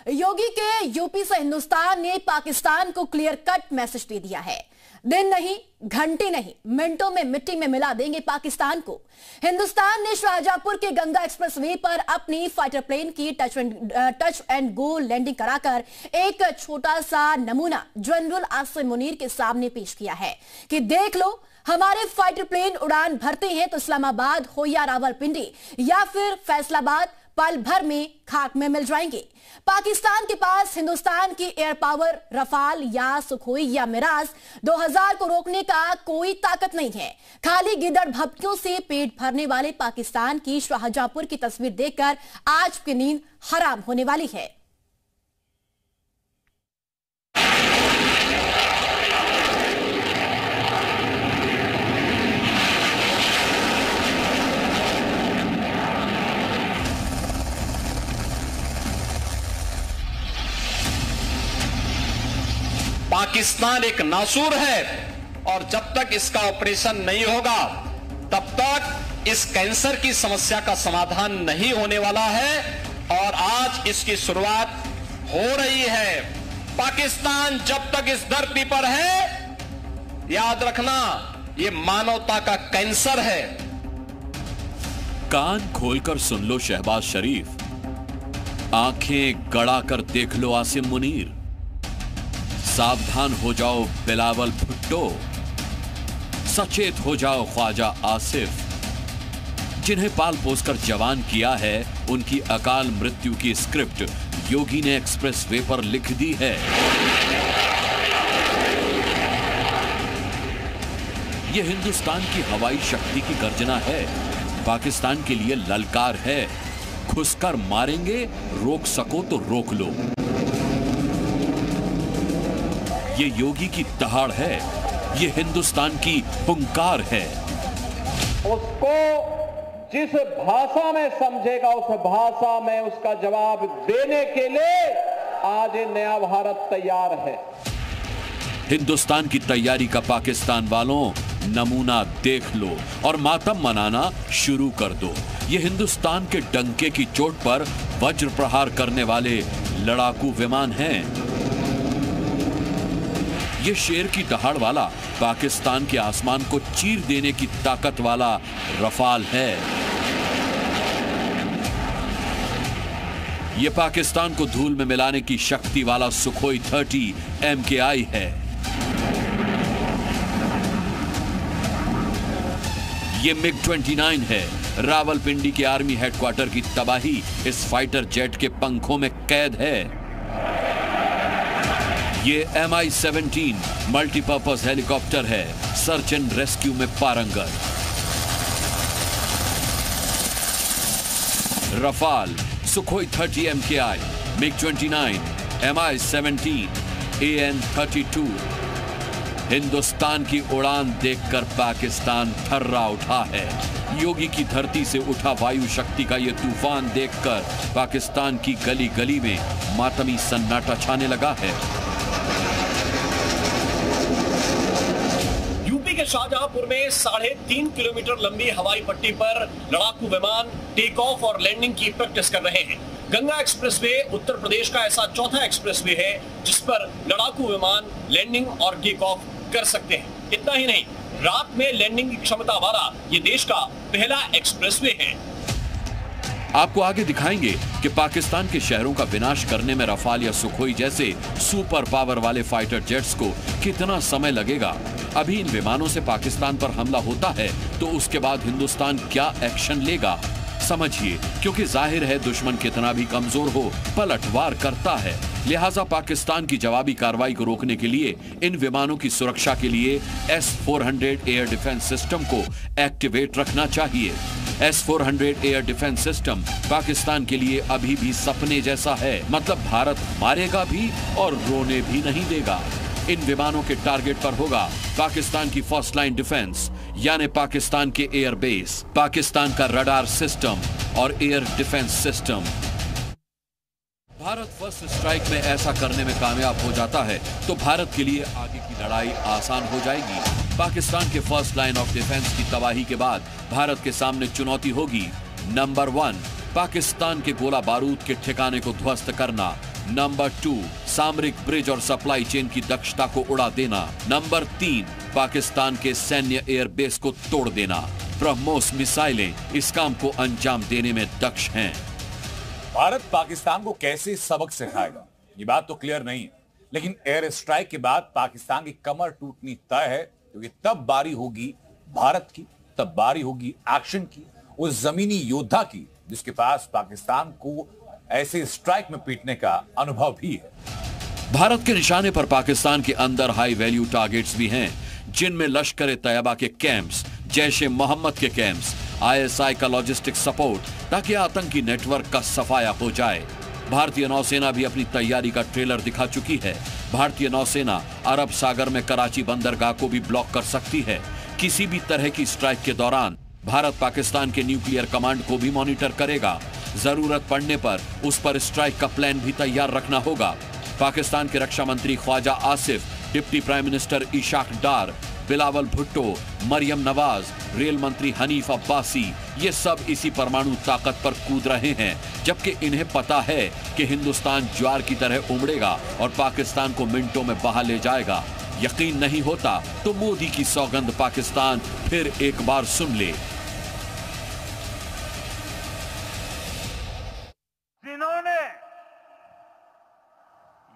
योगी के यूपी से हिंदुस्तान ने पाकिस्तान को क्लियर कट मैसेज दे दिया है। दिन नहीं, घंटे नहीं, मिनटों में मिट्टी में मिला देंगे पाकिस्तान को। हिंदुस्तान ने शाहजहांपुर के गंगा एक्सप्रेसवे पर अपनी फाइटर प्लेन की टच एंड गो लैंडिंग कराकर एक छोटा सा नमूना जनरल आसिम मुनीर के सामने पेश किया है कि देख लो, हमारे फाइटर प्लेन उड़ान भरते हैं तो इस्लामाबाद हो या रावलपिंडी या फिर फैसलाबाद पल भर में खाक में मिल जाएंगे। पाकिस्तान के पास हिंदुस्तान की एयर पावर, रफाल या सुखोई या मिराज 2000 को रोकने का कोई ताकत नहीं है। खाली गिदड़ भपकियों से पेट भरने वाले पाकिस्तान की शाहजहांपुर की तस्वीर देखकर आज की नींद हराम होने वाली है। पाकिस्तान एक नासूर है और जब तक इसका ऑपरेशन नहीं होगा तब तक इस कैंसर की समस्या का समाधान नहीं होने वाला है और आज इसकी शुरुआत हो रही है। पाकिस्तान जब तक इस धरती पर है, याद रखना, ये मानवता का कैंसर है। कान खोलकर सुन लो शहबाज शरीफ, आंखें गड़ाकर देख लो आसिम मुनीर, सावधान हो जाओ बिलावल भुट्टो, सचेत हो जाओ ख्वाजा आसिफ। जिन्हें पाल पोसकर जवान किया है, उनकी अकाल मृत्यु की स्क्रिप्ट योगी ने एक्सप्रेसवे पर लिख दी है। यह हिंदुस्तान की हवाई शक्ति की गर्जना है, पाकिस्तान के लिए ललकार है। घुसकर मारेंगे, रोक सको तो रोक लो। ये योगी की दहाड़ है, ये हिंदुस्तान की हुंकार है। उसको जिस भाषा में समझेगा उस भाषा में उसका जवाब देने के लिए आज नया भारत तैयार है। हिंदुस्तान की तैयारी का पाकिस्तान वालों नमूना देख लो और मातम मनाना शुरू कर दो। ये हिंदुस्तान के डंके की चोट पर वज्र प्रहार करने वाले लड़ाकू विमान हैं। ये शेर की दहाड़ वाला, पाकिस्तान के आसमान को चीर देने की ताकत वाला रफाल है। ये पाकिस्तान को धूल में मिलाने की शक्ति वाला सुखोई 30 MKI है। ये MiG-29 है। रावलपिंडी के आर्मी हेडक्वार्टर की तबाही इस फाइटर जेट के पंखों में कैद है। ये Mi-17 मल्टीपर्पज हेलीकॉप्टर है, सर्च एंड रेस्क्यू में पारंगत। Rafale, Sukhoi 30 MKI, MiG-29, Mi-17, AN-32। Hindustan की उड़ान देखकर पाकिस्तान थर्रा उठा है। योगी की धरती से उठा वायु शक्ति का यह तूफान देखकर पाकिस्तान की गली गली में मातमी सन्नाटा छाने लगा है। यूपी के शाहजहांपुर में 3.5 किलोमीटर लंबी हवाई पट्टी पर लड़ाकू विमान टेक ऑफ और लैंडिंग की प्रैक्टिस कर रहे हैं। गंगा एक्सप्रेसवे उत्तर प्रदेश का ऐसा चौथा एक्सप्रेसवे है जिस पर लड़ाकू विमान लैंडिंग और टेक ऑफ कर सकते हैं। इतना ही नहीं, रात में लैंडिंग की क्षमता वाला ये देश का पहला एक्सप्रेसवे है। आपको आगे दिखाएंगे कि पाकिस्तान के शहरों का विनाश करने में रफाल या सुखोई जैसे सुपर पावर वाले फाइटर जेट्स को कितना समय लगेगा। अभी इन विमानों से पाकिस्तान पर हमला होता है तो उसके बाद हिंदुस्तान क्या एक्शन लेगा, समझिए। क्योंकि जाहिर है दुश्मन कितना भी कमजोर हो, पलटवार करता है। लिहाजा पाकिस्तान की जवाबी कार्रवाई को रोकने के लिए इन विमानों की सुरक्षा के लिए S-400 एयर डिफेंस सिस्टम को एक्टिवेट रखना चाहिए। S-400 air defence system Pakistan के लिए अभी भी सपने जैसा है, मतलब भारत मारेगा भी और रोने भी नहीं देगा। इन विमानों के टारगेट पर होगा पाकिस्तान की फर्स्ट लाइन डिफेंस, यानी पाकिस्तान के एयर बेस, पाकिस्तान का रडार सिस्टम और air defence system. Bharat first strike में ऐसा करने में कामयाब हो जाता है तो भारत के लिए आगे की लड़ाई आसान हो जाएगी। पाकिस्तान के फर्स्ट लाइन ऑफ डिफेंस की तबाही के बाद भारत के सामने चुनौती होगी नंबर 1, पाकिस्तान के गोला बारूद के ठिकाने को ध्वस्त करना। नंबर 2, सामरिक ब्रिज और सप्लाई चेन की दक्षता को उड़ा देना। नंबर 3, पाकिस्तान के सैन्य एयरबेस को तोड़ देना। ब्रह्मोस मिसाइलें इस काम को अंजाम देने में दक्ष हैं। भारत पाकिस्तान को कैसे सबक सिखाएगा, ये बात तो क्लियर नहीं है, लेकिन एयर स्ट्राइक के बाद पाकिस्तान की कमर टूटनी तय है, क्योंकि तब बारी होगी भारत की, तब बारी होगी एक्शन की, उस जमीनी योद्धा की जिसके पास पाकिस्तान को ऐसे स्ट्राइक में पीटने का अनुभव भी है। भारत के निशाने पर पाकिस्तान के अंदर हाई वैल्यू टारगेट्स भी हैं, जिनमें लश्कर तैयबा के कैंप्स, जैश ए मोहम्मद के कैंप्स, ISI का लॉजिस्टिक सपोर्ट, ताकि आतंकी नेटवर्क का सफाया हो जाए। भारतीय नौसेना भी अपनी तैयारी का ट्रेलर दिखा चुकी है। भारतीय नौसेना अरब सागर में कराची बंदरगाह को भी ब्लॉक कर सकती है। किसी भी तरह की स्ट्राइक के दौरान भारत पाकिस्तान के न्यूक्लियर कमांड को भी मॉनिटर करेगा। जरूरत पड़ने पर उस पर स्ट्राइक का प्लान भी तैयार रखना होगा। पाकिस्तान के रक्षा मंत्री Khawaja Asif, deputy prime minister Ishaq Dar, Bilawal Bhutto, Maryam Nawaz, rail मंत्री हनीफ अब्बासी, ये सब इसी परमाणु ताकत पर कूद रहे हैं, जबकि इन्हें पता है कि हिंदुस्तान ज्वार की तरह उमड़ेगा और पाकिस्तान को मिनटों में बहा ले जाएगा। यकीन नहीं होता तो मोदी की सौगंध पाकिस्तान फिर एक बार सुन ले। जिन्होंने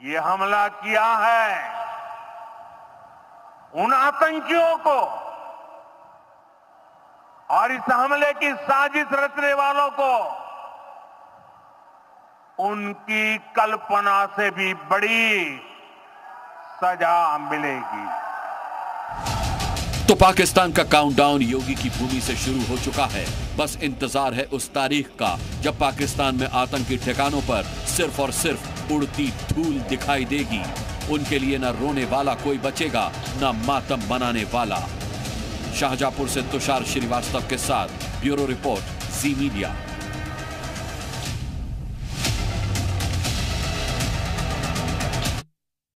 ये हमला किया है, उन आतंकियों को और इस हमले की साजिश रचने वालों को उनकी कल्पना से भी बड़ी सजा मिलेगी। तो पाकिस्तान का काउंटडाउन योगी की भूमि से शुरू हो चुका है। बस इंतजार है उस तारीख का जब पाकिस्तान में आतंकी ठिकानों पर सिर्फ और सिर्फ उड़ती धूल दिखाई देगी। उनके लिए न रोने वाला कोई बचेगा, न मातम मनाने वाला। शाहजहांपुर से तुषार श्रीवास्तव के साथ ब्यूरो रिपोर्ट, जी मीडिया।